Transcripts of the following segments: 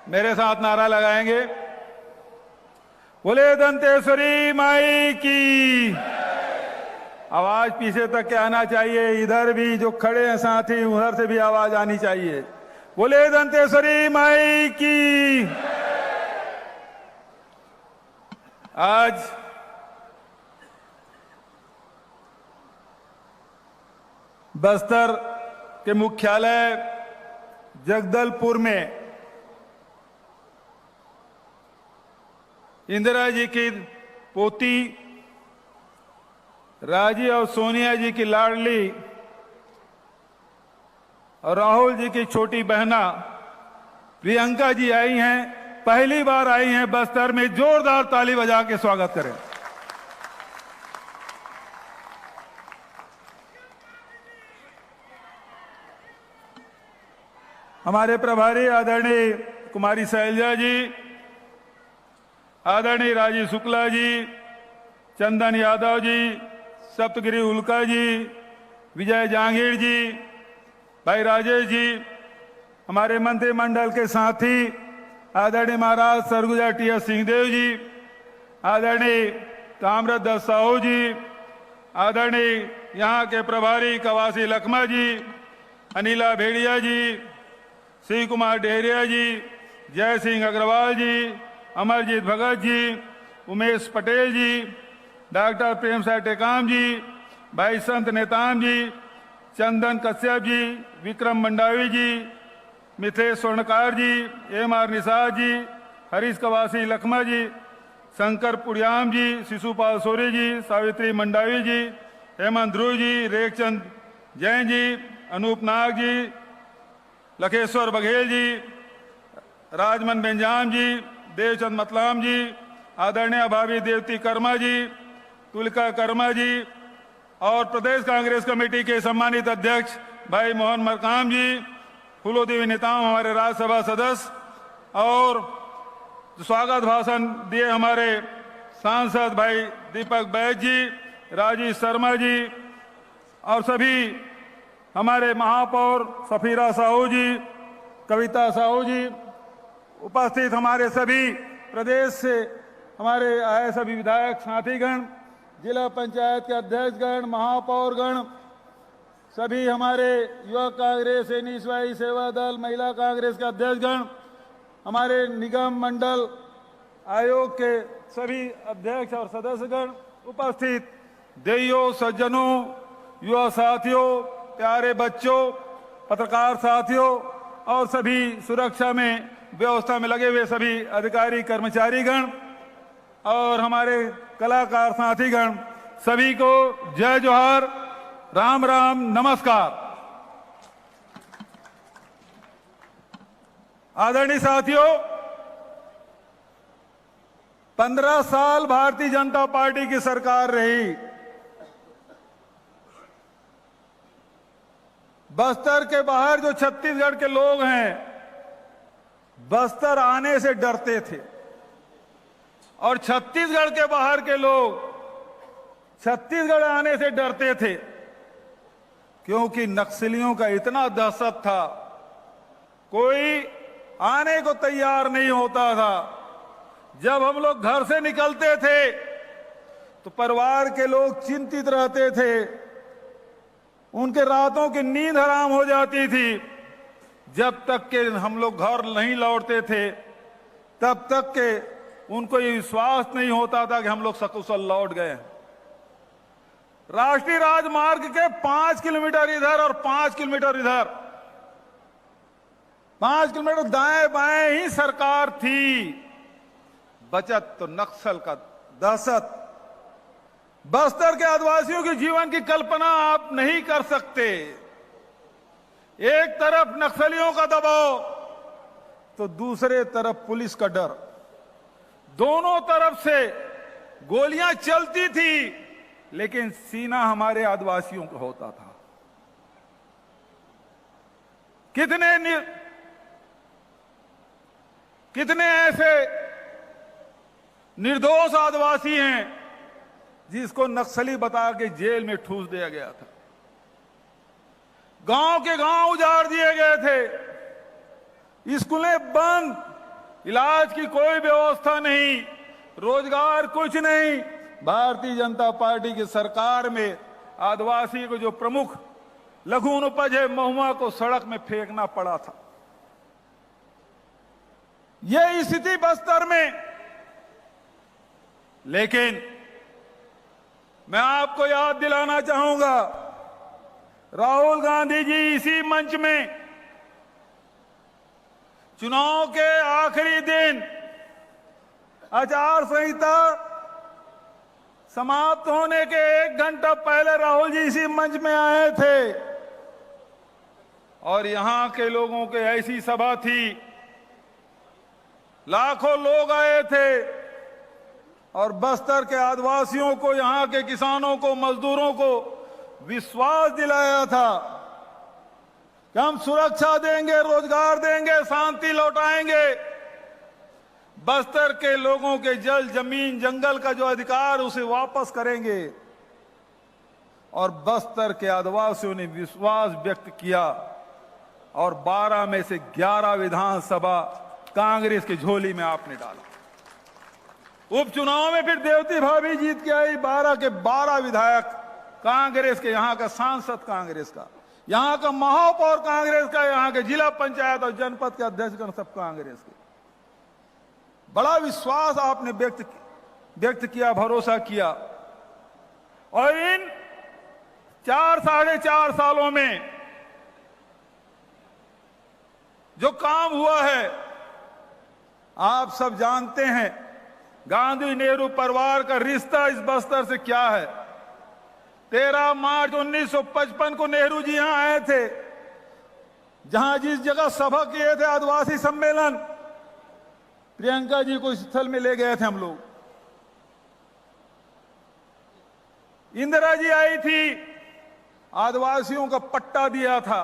मेरे साथ नारा लगाएंगे। बोले दंतेश्वरी माई की। आवाज पीछे तक के आना चाहिए, इधर भी जो खड़े हैं साथी उधर से भी आवाज आनी चाहिए। बोले दंतेश्वरी माई की। आज बस्तर के मुख्यालय जगदलपुर में इंदिरा जी की पोती राजी और सोनिया जी की लाडली और राहुल जी की छोटी बहना प्रियंका जी आई हैं, पहली बार आई हैं बस्तर में। जोरदार ताली बजा के स्वागत करें। हमारे प्रभारी आदरणीय कुमारी शैलजा जी, आदरणीय राजीव शुक्ला जी, चंदन यादव जी, सप्तगिरी उल्का जी, विजय जहांगीर जी, भाई राजेश जी, हमारे मंत्रिमंडल के साथी आदरणीय महाराज सरगुजा टी.एस. सिंहदेव जी, आदरणीय ताम्रध्वज साहू जी, आदरणीय यहाँ के प्रभारी कवासी लखमा जी, अनिला भेड़िया जी, श्री कुमार डेहरिया जी, जय सिंह अग्रवाल जी, अमरजीत भगत जी, उमेश पटेल जी, डॉक्टर प्रेम साय टेकाम जी, भाई संत नेताम जी, चंदन कश्यप जी, विक्रम मंडावी जी, मिथेश स्वर्णकार जी, एम.आर. निषाद जी, हरीश कवासी लखमा जी, शंकर पुड़ियाम जी, शिशुपाल सोरे जी, सावित्री मंडावी जी, हेमंत ध्रुव जी, रेखचंद जैन जी, अनूप नाग जी, लखेश्वर बघेल जी, राजमन बेंजाम जी, देवचंद मतलाम जी, आदरणीय भाभी देवती कर्मा जी, तुलिका कर्मा जी और प्रदेश कांग्रेस कमेटी के सम्मानित अध्यक्ष भाई मोहन मरकाम जी, फूलोदेवी नेताओं हमारे राज्यसभा सदस्य और स्वागत भाषण दिए हमारे सांसद भाई दीपक बैज जी, राजीव शर्मा जी और सभी हमारे महापौर सफीरा साहू जी, कविता साहू जी, उपस्थित हमारे सभी प्रदेश से हमारे आए सभी विधायक साथीगण, जिला पंचायत के अध्यक्षगण, महापौरगण, सभी हमारे युवक कांग्रेस, एनएसवाई सेवा दल, महिला कांग्रेस के अध्यक्षगण, हमारे निगम मंडल आयोग के सभी अध्यक्ष और सदस्यगण, उपस्थित देइयों, सज्जनों, युवा साथियों, प्यारे बच्चों, पत्रकार साथियों और सभी सुरक्षा में व्यवस्था में लगे हुए सभी अधिकारी कर्मचारीगण और हमारे कलाकार साथीगण, सभी को जय जोहार, राम राम, नमस्कार। आदरणीय साथियों, 15 साल भारतीय जनता पार्टी की सरकार रही। बस्तर के बाहर जो छत्तीसगढ़ के लोग हैं बस्तर आने से डरते थे और छत्तीसगढ़ के बाहर के लोग छत्तीसगढ़ आने से डरते थे क्योंकि नक्सलियों का इतना दहशत था, कोई आने को तैयार नहीं होता था। जब हम लोग घर से निकलते थे तो परिवार के लोग चिंतित रहते थे, उनके रातों की नींद हराम हो जाती थी। जब तक के हम लोग घर नहीं लौटते थे तब तक के उनको ये विश्वास नहीं होता था कि हम लोग सकुशल लौट गए। राष्ट्रीय राजमार्ग के 5 किलोमीटर इधर और 5 किलोमीटर इधर, 5 किलोमीटर दाएं बाएं ही सरकार थी। बचत तो नक्सल का दहशत, बस्तर के आदिवासियों के जीवन की कल्पना आप नहीं कर सकते। एक तरफ नक्सलियों का दबाव तो दूसरे तरफ पुलिस का डर, दोनों तरफ से गोलियां चलती थी लेकिन सीना हमारे आदिवासियों का होता था। कितने ऐसे निर्दोष आदिवासी हैं जिसको नक्सली बता के जेल में ठूस दिया गया था। गांव के गांव उजाड़ दिए गए थे, स्कूलें बंद, इलाज की कोई व्यवस्था नहीं, रोजगार कुछ नहीं। भारतीय जनता पार्टी की सरकार में आदिवासी को जो प्रमुख लघु उपज है महुआ को सड़क में फेंकना पड़ा था। यह स्थिति बस्तर में। लेकिन मैं आपको याद दिलाना चाहूंगा, राहुल गांधी जी इसी मंच में चुनाव के आखिरी दिन आचार संहिता समाप्त होने के 1 घंटा पहले राहुल जी इसी मंच में आए थे और यहां के लोगों की ऐसी सभा थी, लाखों लोग आए थे और बस्तर के आदिवासियों को, यहां के किसानों को, मजदूरों को विश्वास दिलाया था कि हम सुरक्षा देंगे, रोजगार देंगे, शांति लौटाएंगे। बस्तर के लोगों के जल, जमीन, जंगल का जो अधिकार उसे वापस करेंगे। और बस्तर के आदिवासियों ने विश्वास व्यक्त किया और 12 में से 11 विधानसभा कांग्रेस की झोली में आपने डाला। उपचुनाव में फिर देवती भाभी जीत के आई, 12 के 12 विधायक कांग्रेस के, यहां का सांसद कांग्रेस का, यहां का महापौर कांग्रेस का, यहां के जिला पंचायत और जनपद के अध्यक्षगण सब कांग्रेस के। बड़ा विश्वास आपने व्यक्त किया, भरोसा किया। और इन 4 साढ़े 4 सालों में जो काम हुआ है आप सब जानते हैं। गांधी नेहरू परिवार का रिश्ता इस बस्तर से क्या है। 13 मार्च 1955 को नेहरू जी यहां आए थे, जहां जिस जगह सभा किए थे आदिवासी सम्मेलन, प्रियंका जी को इस स्थल में ले गए थे हम लोग। इंदिरा जी आई थी, आदिवासियों का पट्टा दिया था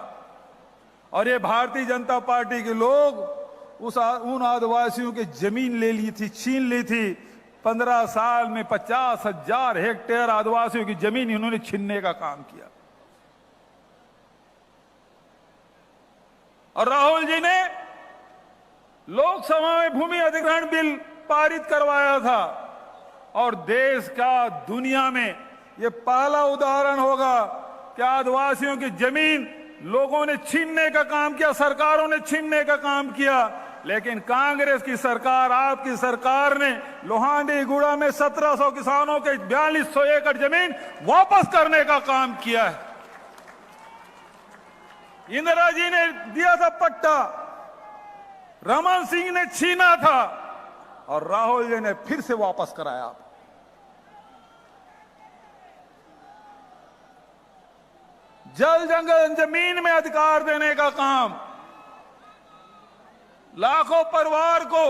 और ये भारतीय जनता पार्टी के लोग उन आदिवासियों की जमीन ले ली थी, छीन ली थी। 15 साल में 50,000 हेक्टेयर आदिवासियों की जमीन इन्होंने छीनने का काम किया। और राहुल जी ने लोकसभा में भूमि अधिग्रहण बिल पारित करवाया था और देश का, दुनिया में यह पहला उदाहरण होगा कि आदिवासियों की जमीन लोगों ने छीनने का काम किया, सरकारों ने छीनने का काम किया। लेकिन कांग्रेस की सरकार, आपकी सरकार ने लोहांडी गुड़ा में 1700 किसानों के 4200 एकड़ जमीन वापस करने का काम किया है। इंदिरा जी ने दिया था पट्टा, रमन सिंह ने छीना था और राहुल जी ने फिर से वापस कराया। जल, जंगल, जमीन में अधिकार देने का काम, लाखों परिवार को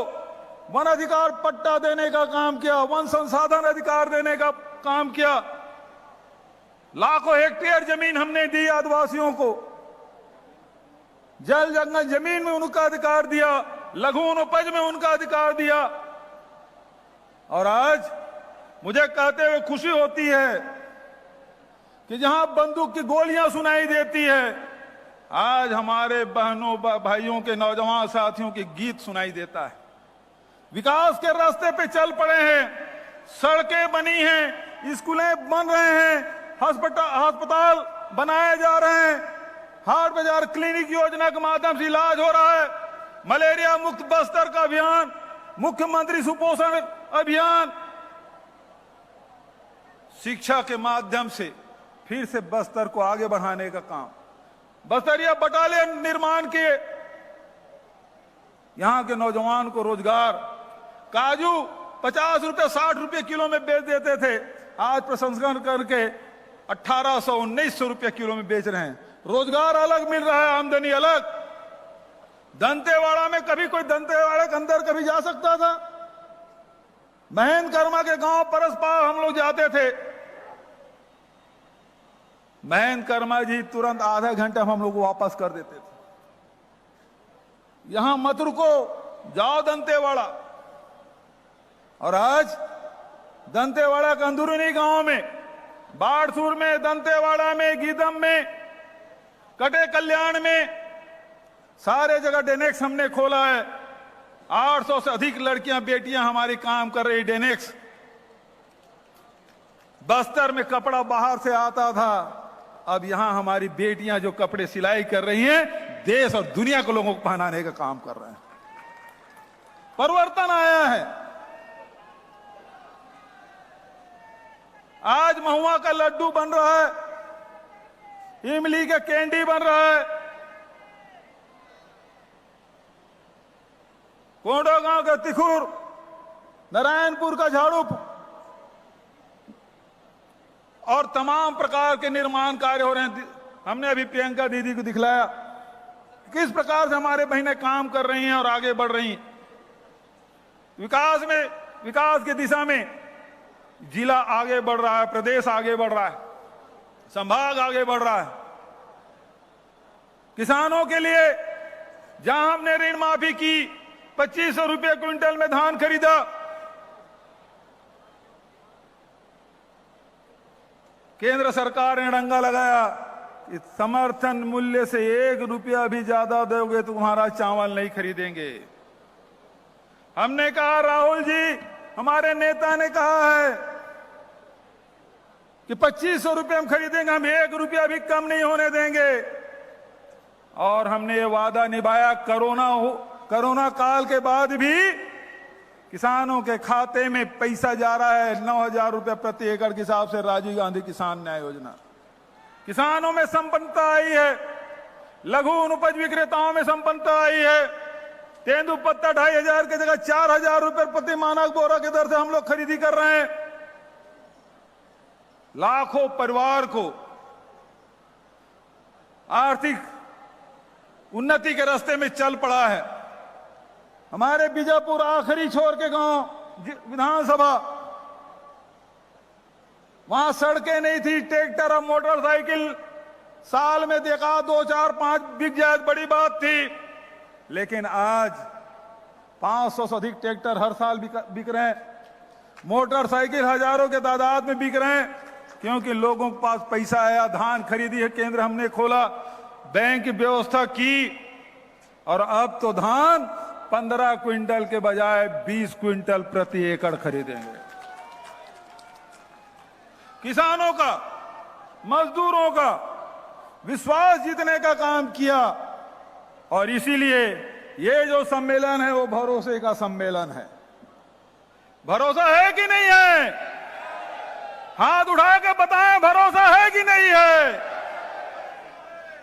वन अधिकार पट्टा देने का काम किया, वन संसाधन अधिकार देने का काम किया। लाखों हेक्टेयर जमीन हमने दी आदिवासियों को, जल, जंगल, जमीन में उनका अधिकार दिया, लघु उपज में उनका अधिकार दिया। और आज मुझे कहते हुए खुशी होती है कि जहां बंदूक की गोलियां सुनाई देती है, आज हमारे बहनों भाइयों के, नौजवान साथियों के गीत सुनाई देता है। विकास के रास्ते पे चल पड़े हैं, सड़कें बनी हैं, स्कूलें बन रहे हैं, अस्पताल बनाए जा रहे हैं, हाट बाजार क्लिनिक योजना के माध्यम से इलाज हो रहा है, मलेरिया मुक्त बस्तर का अभियान, मुख्यमंत्री सुपोषण अभियान, शिक्षा के माध्यम से फिर से बस्तर को आगे बढ़ाने का काम, बस्तरिया बटालियन निर्माण किए, यहां के नौजवान को रोजगार। काजू 50 रुपए 60 रुपए किलो में बेच देते थे, आज प्रसंस्करण करके 1800 1900 रुपए किलो में बेच रहे हैं। रोजगार अलग मिल रहा है, आमदनी अलग। दंतेवाड़ा में कभी कोई दंतेवाड़ा के अंदर कभी जा सकता था? महेंद्र कर्मा के गांव परसपाल हम लोग जाते थे, महेंद्र कर्मा जी तुरंत आधा घंटा हम लोग को वापस कर देते थे। यहां मत रुको, जाओ दंतेवाड़ा। और आज दंतेवाड़ा के अंदरूनी गांव में, बाड़सूर में, दंतेवाड़ा में, गीदम में, कटे कल्याण में, सारे जगह डेनेक्स हमने खोला है। 800 से अधिक लड़कियां बेटियां हमारी काम कर रही। डेनेक्स बस्तर में कपड़ा बाहर से आता था, अब यहां हमारी बेटियां जो कपड़े सिलाई कर रही हैं, देश और दुनिया को लोगों को पहनाने का काम कर रहे हैं। परिवर्तन आया है। आज महुआ का लड्डू बन रहा है, इमली का कैंडी बन रहा है, कोंडो गांव का तिखुर, नारायणपुर का झाड़ू और तमाम प्रकार के निर्माण कार्य हो रहे हैं। हमने अभी प्रियंका दीदी को दिखलाया किस प्रकार से हमारे बहनें काम कर रही हैं और आगे बढ़ रही हैं। विकास की दिशा में जिला आगे बढ़ रहा है, प्रदेश आगे बढ़ रहा है, संभाग आगे बढ़ रहा है। किसानों के लिए जहां हमने ऋण माफी की, 2500 रुपये क्विंटल में धान खरीदा, केंद्र सरकार ने डंगा लगाया कि समर्थन मूल्य से 1 रुपया भी ज्यादा दोगे तो तुम्हारा चावल नहीं खरीदेंगे। हमने कहा, राहुल जी हमारे नेता ने कहा है कि 2500 रुपये हम खरीदेंगे, हम 1 रुपया भी कम नहीं होने देंगे। और हमने ये वादा निभाया। कोरोना काल के बाद भी किसानों के खाते में पैसा जा रहा है 9,000 रुपये प्रति एकड़ के हिसाब से राजीव गांधी किसान न्याय योजना। किसानों में संपन्नता आई है, लघु उपज विक्रेताओं में संपन्नता आई है। तेंदुपत्ता 2,500 की जगह 4,000 रुपये प्रति मानक बोरा की दर से हम लोग खरीदी कर रहे हैं। लाखों परिवार को आर्थिक उन्नति के रास्ते में चल पड़ा है। हमारे बीजापुर आखिरी छोर के गांव विधानसभा, वहां सड़कें नहीं थी, ट्रैक्टर और मोटरसाइकिल साल में देखा 2, 4, 5 बिक जाए बड़ी बात थी। लेकिन आज 500 से अधिक ट्रैक्टर हर साल बिक रहे हैं, मोटरसाइकिल हजारों के तादाद में बिक रहे हैं, क्योंकि लोगों के पास पैसा आया। धान खरीदी है, केंद्र हमने खोला, बैंक की व्यवस्था की, और अब तो धान 15 क्विंटल के बजाय 20 क्विंटल प्रति एकड़ खरीदेंगे। किसानों का, मजदूरों का विश्वास जीतने का काम किया। और इसीलिए ये जो सम्मेलन है वो भरोसे का सम्मेलन है। भरोसा है कि नहीं है? हाथ उठा के बताएं, भरोसा है कि नहीं है?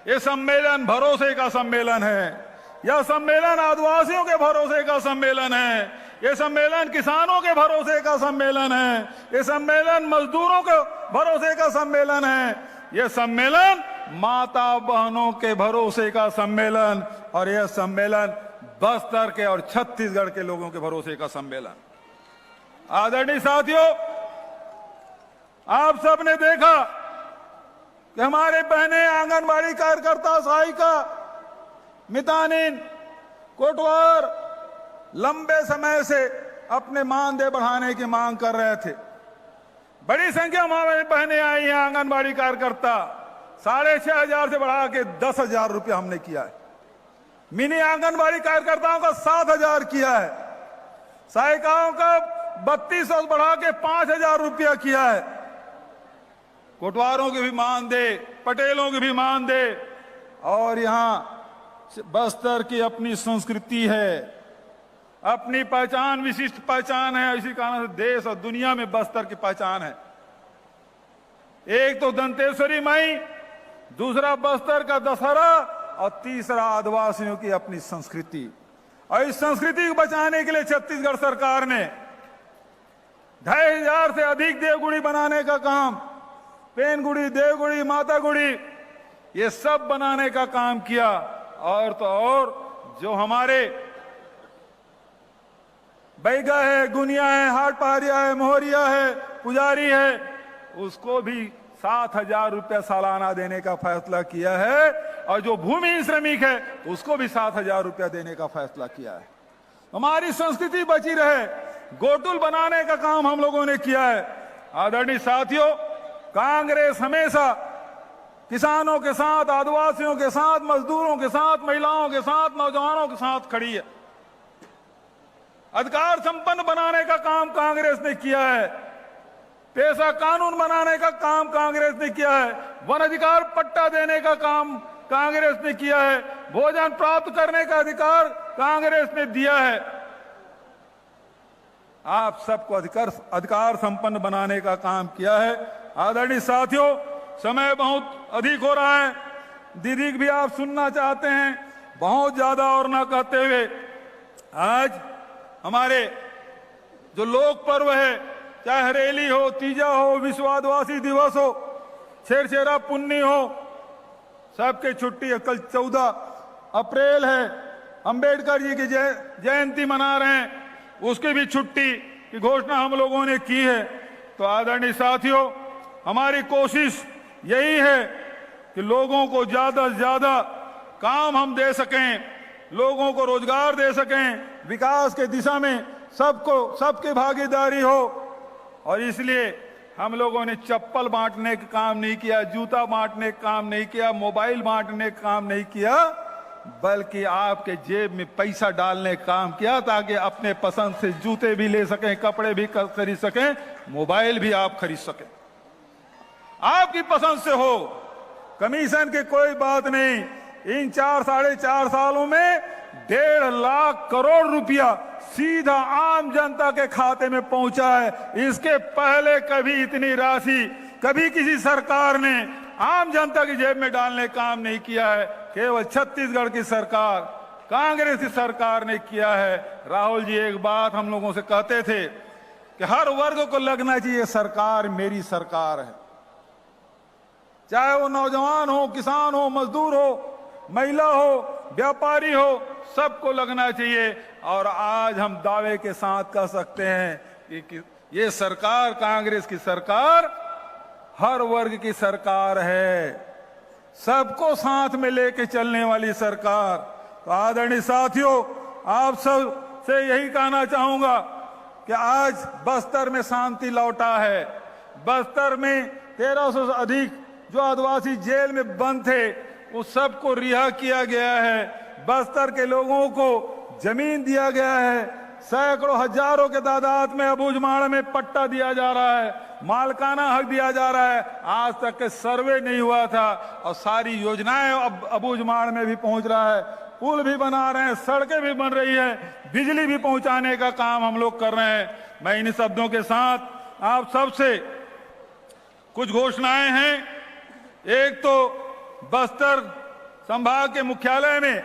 ये सम्मेलन भरोसे का सम्मेलन है। यह सम्मेलन आदिवासियों के भरोसे का सम्मेलन है। ये सम्मेलन किसानों के भरोसे का सम्मेलन है। ये सम्मेलन मजदूरों के भरोसे का सम्मेलन है। ये सम्मेलन माता बहनों के भरोसे का सम्मेलन, और यह सम्मेलन बस्तर के और छत्तीसगढ़ के लोगों के भरोसे का सम्मेलन। आदरणीय साथियों, आप सबने देखा कि हमारे बहनें आंगनबाड़ी कार्यकर्ता, सहायिका, मितानिन, कोटवार लंबे समय से अपने मानदेय बढ़ाने की मांग कर रहे थे। बड़ी संख्या में हमारी बहनें आई हैं आंगनबाड़ी कार्यकर्ता। 6,500 से बढ़ा के 10,000 रुपये हमने किया है। मिनी आंगनबाड़ी कार्यकर्ताओं का 7,000 किया है। सहायिकाओं का 3200 बढ़ा के 5,000 रुपया किया है। कोटवारों की भी मानदेय, पटेलों की भी मानदेय। और यहां बस्तर की अपनी संस्कृति है, अपनी पहचान, विशिष्ट पहचान है। इसी कारण से देश और दुनिया में बस्तर की पहचान है। एक तो दंतेश्वरी माई, दूसरा बस्तर का दशहरा, और तीसरा आदिवासियों की अपनी संस्कृति। और इस संस्कृति को बचाने के लिए छत्तीसगढ़ सरकार ने 2,500 से अधिक देवगुड़ी बनाने का काम, पेनगुड़ी, देवगुड़ी, मातागुड़ी, ये सब बनाने का काम किया। और तो और जो हमारे बैगा है, गुनिया है, हाट पहाड़िया है, मोहरिया है, पुजारी है, उसको भी 7,000 रुपया सालाना देने का फैसला किया है। और जो भूमिहीन श्रमिक है उसको भी 7,000 रुपया देने का फैसला किया है। हमारी संस्कृति बची रहे, गोटुल बनाने का काम हम लोगों ने किया है। आदरणीय साथियों, कांग्रेस हमेशा किसानों के साथ, आदिवासियों के साथ, मजदूरों के साथ, महिलाओं के साथ, नौजवानों के साथ खड़ी है। अधिकार संपन्न बनाने का काम कांग्रेस ने किया है, पेशा कानून बनाने का काम कांग्रेस ने किया है, वन अधिकार पट्टा देने का काम कांग्रेस ने किया है, भोजन प्राप्त करने का अधिकार कांग्रेस ने दिया है। आप सबको अधिकार संपन्न बनाने का काम किया है। आदरणीय साथियों, समय बहुत अधिक हो रहा है, दीदी भी आप सुनना चाहते हैं, बहुत ज्यादा और ना कहते हुए आज हमारे जो लोक पर्व है, चाहे हरेली हो, तीजा हो, विश्व आदिवासी दिवस हो, छेरछेरा पुन्नी हो, सबके छुट्टी है। कल 14 अप्रैल है, अंबेडकर जी की जयंती मना रहे हैं, उसकी भी छुट्टी की घोषणा हम लोगों ने की है। तो आदरणीय साथियों, हमारी कोशिश यही है कि लोगों को ज्यादा से ज्यादा काम हम दे सकें, लोगों को रोजगार दे सकें, विकास के दिशा में सबकी भागीदारी हो। और इसलिए हम लोगों ने चप्पल बांटने का काम नहीं किया, जूता बांटने का काम नहीं किया, मोबाइल बांटने का काम नहीं किया, बल्कि आपके जेब में पैसा डालने का काम किया, ताकि अपने पसंद से जूते भी ले सकें, कपड़े भी खरीद सकें, मोबाइल भी आप खरीद सकें, आपकी पसंद से हो। कमीशन की कोई बात नहीं। इन 4-4.5 सालों में 1.5 लाख करोड़ रुपया सीधा आम जनता के खाते में पहुंचा है। इसके पहले कभी इतनी राशि कभी किसी सरकार ने आम जनता की जेब में डालने का काम नहीं किया है। केवल छत्तीसगढ़ की सरकार, कांग्रेस की सरकार ने किया है। राहुल जी एक बात हम लोगों से कहते थे कि हर वर्ग को लगना चाहिए सरकार मेरी सरकार है, चाहे वो नौजवान हो, किसान हो, मजदूर हो, महिला हो, व्यापारी हो, सबको लगना चाहिए। और आज हम दावे के साथ कह सकते हैं कि ये सरकार, कांग्रेस की सरकार, हर वर्ग की सरकार है, सबको साथ में लेके चलने वाली सरकार। तो आदरणीय साथियों, आप सब से यही कहना चाहूंगा कि आज बस्तर में शांति लौटा है। बस्तर में 1300 से अधिक जो आदिवासी जेल में बंद थे, उस सबको रिहा किया गया है। बस्तर के लोगों को जमीन दिया गया है, सैकड़ों हजारों के तादाद में अबूझमाड़ में पट्टा दिया जा रहा है, मालकाना हक दिया जा रहा है। आज तक के सर्वे नहीं हुआ था और सारी योजनाएं अब अबूझमाड़ में भी पहुंच रहा है। पुल भी बना रहे हैं, सड़कें भी बन रही है, बिजली भी पहुंचाने का काम हम लोग कर रहे हैं। मैं इन शब्दों के साथ आप सबसे कुछ घोषणाएं हैं। एक तो बस्तर संभाग के मुख्यालय में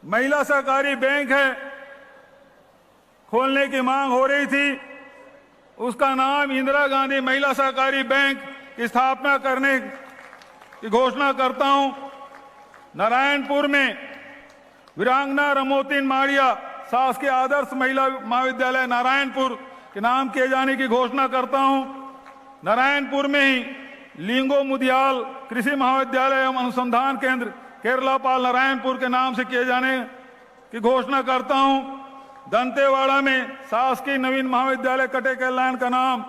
महिला सहकारी बैंक है, खोलने की मांग हो रही थी। उसका नाम इंदिरा गांधी महिला सहकारी बैंक की स्थापना करने की घोषणा करता हूं। नारायणपुर में वीरांगना रमोतिन माड़िया शासकीय आदर्श महिला महाविद्यालय नारायणपुर के नाम किए जाने की घोषणा करता हूं। नारायणपुर में ही लिंगो मुदियाल कृषि महाविद्यालय एवं अनुसंधान केंद्र केरलापाल नारायणपुर के नाम से किए जाने की घोषणा करता हूं। दंतेवाड़ा में शासकीय नवीन महाविद्यालय कटे कल्याण का नाम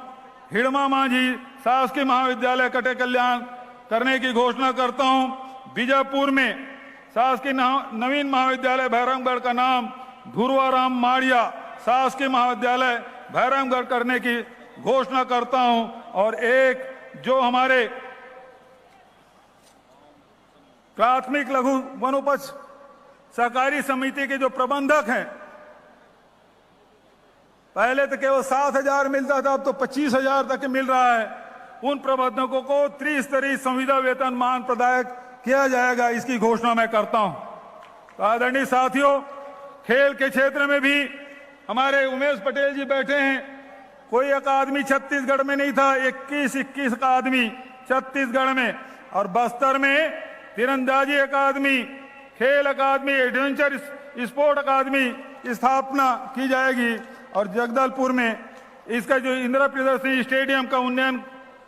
हिड़मा मांझी शासकीय महाविद्यालय कटे कल्याण करने की घोषणा करता हूं। बीजापुर में शासकीय नवीन महाविद्यालय भैरमगढ़ का नाम धुरवाराम माड़िया शासकीय महाविद्यालय भैरमगढ़ करने की घोषणा करता हूं। और एक जो हमारे प्राथमिक लघु वनोपज सहकारी समिति के जो प्रबंधक हैं, पहले तो केवल 7,000 मिलता था, अब तो 25,000 तक मिल रहा है। उन प्रबंधकों को त्रिस्तरीय संविदा वेतन मान प्रदान किया जाएगा, इसकी घोषणा मैं करता हूं। तो आदरणीय साथियों, खेल के क्षेत्र में भी हमारे उमेश पटेल जी बैठे हैं। कोई अकादमी छत्तीसगढ़ में नहीं था, 21 अकादमी छत्तीसगढ़ में, और बस्तर में तीरंदाजी अकादमी, खेल अकादमी, एडवेंचर स्पोर्ट अकादमी स्थापना की जाएगी। और जगदलपुर में इसका जो इंदिरा प्रियदर्शनी स्टेडियम का उन्नयन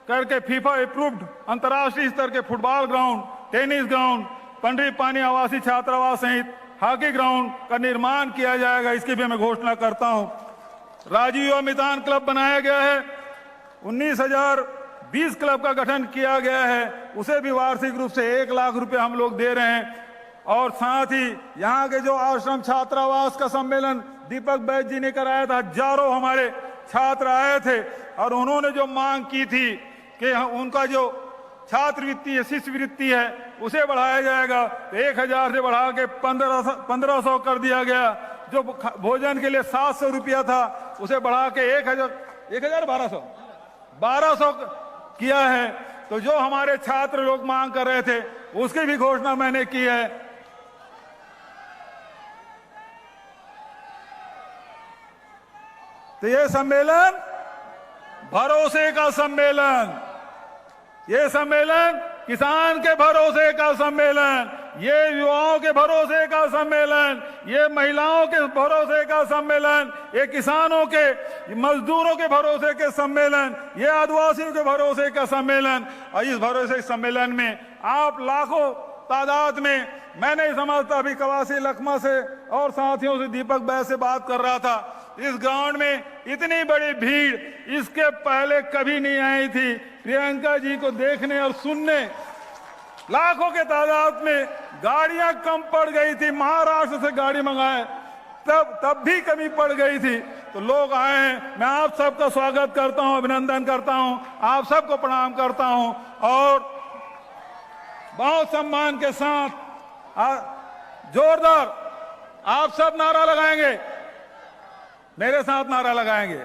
करके फीफा अप्रूव्ड अंतर्राष्ट्रीय स्तर के फुटबॉल ग्राउंड, टेनिस ग्राउंड, पंडरी पानी आवासीय छात्रावास सहित हॉकी ग्राउंड का निर्माण किया जाएगा, इसकी भी मैं घोषणा करता हूं। राजीव युवा मैदान क्लब बनाया गया है, 19,020 क्लब का गठन किया गया है, उसे भी वार्षिक रूप से 1 लाख रुपए हम लोग दे रहे हैं। और साथ ही यहाँ के जो आश्रम छात्रावास का सम्मेलन दीपक बैद जी ने कराया था, हजारों हमारे छात्र आए थे और उन्होंने जो मांग की थी कि उनका जो छात्रवृत्ति है, शिष्यवृत्ति है, उसे बढ़ाया जाएगा। 1000 से बढ़ा के 1500 कर दिया गया। जो भोजन के लिए 700 रुपया था उसे बढ़ा के 1200 किया है। तो जो हमारे छात्र लोग मांग कर रहे थे उसकी भी घोषणा मैंने की है। तो ये सम्मेलन भरोसे का सम्मेलन, ये सम्मेलन किसान के भरोसे का सम्मेलन, ये युवाओं के भरोसे का सम्मेलन, ये महिलाओं के भरोसे का सम्मेलन, ये किसानों के, मजदूरों के भरोसे के सम्मेलन, ये आदिवासियों के भरोसे का सम्मेलन। और इस भरोसे सम्मेलन में आप लाखों तादाद में, मैं नहीं समझता, अभी कवासी लखमा से और साथियों से, दीपक बैद से बात कर रहा था, इस ग्राउंड में इतनी बड़ी भीड़ इसके पहले कभी नहीं आई थी। प्रियंका जी को देखने और सुनने लाखों के तादाद में, गाड़ियां कम पड़ गई थी, महाराष्ट्र से गाड़ी मंगाए तब भी कमी पड़ गई थी, तो लोग आए हैं। मैं आप सबका स्वागत करता हूं, अभिनंदन करता हूं, आप सबको प्रणाम करता हूं और बहुत सम्मान के साथ जोरदार आप सब नारा लगाएंगे, मेरे साथ नारा लगाएंगे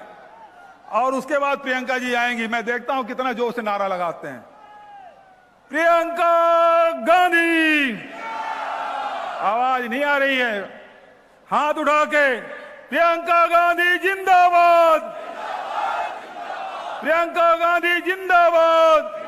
और उसके बाद प्रियंका जी आएंगी। मैं देखता हूं कितना जोर से नारा लगाते हैं। प्रियंका गांधी, आवाज नहीं आ रही है, हाथ उठा के, प्रियंका गांधी जिंदाबाद, प्रियंका गांधी जिंदाबाद।